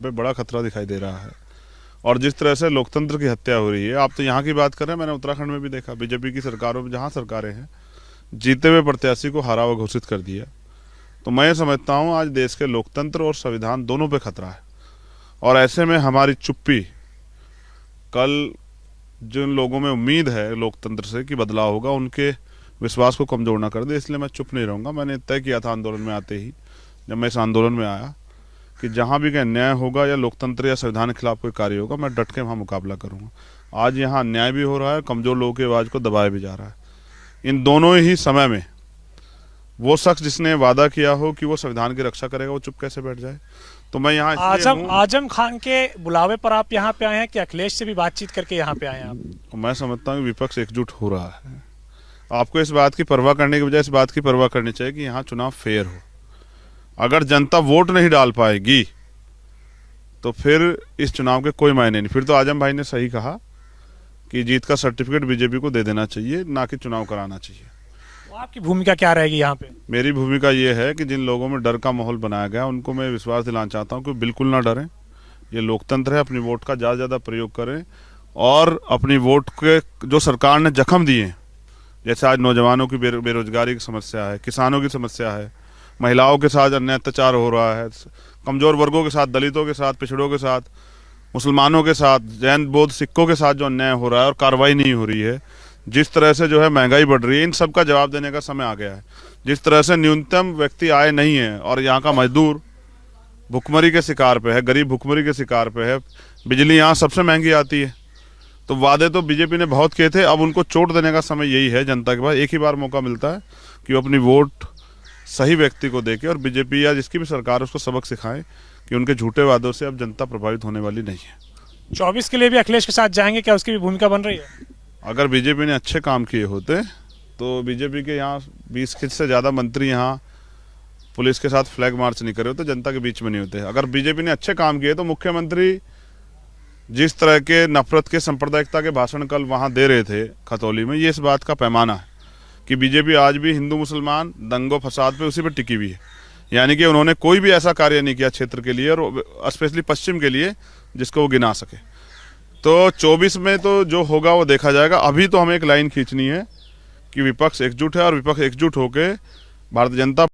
पे बड़ा खतरा दिखाई दे रहा है। और जिस तरह से लोकतंत्र की हत्या हो रही है, आप तो यहाँ की बात कर रहे हैं, मैंने उत्तराखंड में भी देखा, बीजेपी की सरकारों में जहाँ सरकारें हैं, जीते हुए प्रत्याशी को हारा हुआ घोषित कर दिया। तो मैं समझता हूँ आज देश के लोकतंत्र और संविधान दोनों पे खतरा है। और ऐसे में हमारी चुप्पी कल जिन लोगों में उम्मीद है लोकतंत्र से कि बदलाव होगा, उनके विश्वास को कमजोर ना कर दे, इसलिए मैं चुप नहीं रहूंगा। मैंने तय किया था आंदोलन में आते ही, जब मैं इस आंदोलन में आया, कि जहां भी कहीं अन्याय होगा या लोकतंत्र या संविधान के खिलाफ कोई कार्य होगा, मैं डट के वहां मुकाबला करूंगा। आज यहाँ अन्याय भी हो रहा है, कमजोर लोगों की आवाज को दबाया भी जा रहा है। इन दोनों ही समय में वो शख्स जिसने वादा किया हो कि वो संविधान की रक्षा करेगा, वो चुप कैसे बैठ जाए? तो मैं यहाँ आजम खान के बुलावे पर आप यहाँ पे आए हैं कि अखिलेश से भी बातचीत करके यहाँ पे आए हैं आप? मैं समझता हूँ कि विपक्ष एकजुट हो रहा है। आपको इस बात की परवाह करने की बजाय इस बात की परवाह करनी चाहिए कि यहाँ चुनाव फेयर हो। अगर जनता वोट नहीं डाल पाएगी तो फिर इस चुनाव के कोई मायने नहीं। फिर तो आजम भाई ने सही कहा कि जीत का सर्टिफिकेट बीजेपी को दे देना चाहिए, ना कि चुनाव कराना चाहिए। तो आपकी भूमिका क्या रहेगी यहाँ पे? मेरी भूमिका ये है कि जिन लोगों में डर का माहौल बनाया गया, उनको मैं विश्वास दिलाना चाहता हूँ कि बिल्कुल ना डरें। ये लोकतंत्र है, अपनी वोट का ज़्यादा से ज़्यादा प्रयोग करें और अपनी वोट के जो सरकार ने जख्म दिए हैं, जैसे आज नौजवानों की बेरोजगारी की समस्या है, किसानों की समस्या है, महिलाओं के साथ अन्याय अत्याचार हो रहा है, कमजोर वर्गों के साथ, दलितों के साथ, पिछड़ों के साथ, मुसलमानों के साथ, जैन बौद्ध सिखों के साथ जो अन्याय हो रहा है और कार्रवाई नहीं हो रही है, जिस तरह से जो है महंगाई बढ़ रही है, इन सब का जवाब देने का समय आ गया है। जिस तरह से न्यूनतम व्यक्ति आय नहीं है और यहाँ का मजदूर भुखमरी के शिकार पे है, गरीब भुखमरी के शिकार पे है, बिजली यहाँ सबसे महंगी आती है। तो वादे तो बीजेपी ने बहुत किए थे, अब उनको चोट देने का समय यही है। जनता के पास एक ही बार मौका मिलता है कि वो अपनी वोट सही व्यक्ति को देके और बीजेपी या जिसकी भी सरकार उसको सबक सिखाएं कि उनके झूठे वादों से अब जनता प्रभावित होने वाली नहीं है। 24 के लिए भी अखिलेश के साथ जाएंगे क्या? उसकी भी भूमिका बन रही है? अगर बीजेपी ने अच्छे काम किए होते तो बीजेपी के यहाँ 20 से ज़्यादा मंत्री यहाँ पुलिस के साथ फ्लैग मार्च नहीं करे होते, जनता के बीच में नहीं होते। अगर बीजेपी ने अच्छे काम किए तो मुख्यमंत्री जिस तरह के नफरत के सांप्रदायिकता के भाषण कल वहाँ दे रहे थे खतौली में, ये इस बात का पैमाना है कि बीजेपी आज भी हिंदू मुसलमान दंगों फसाद पे उसी पे टिकी हुई है। यानी कि उन्होंने कोई भी ऐसा कार्य नहीं किया क्षेत्र के लिए और स्पेशली पश्चिम के लिए जिसको वो गिना सके। तो 24 में तो जो होगा वो देखा जाएगा। अभी तो हमें एक लाइन खींचनी है कि विपक्ष एकजुट है और विपक्ष एकजुट होकर भारतीय जनता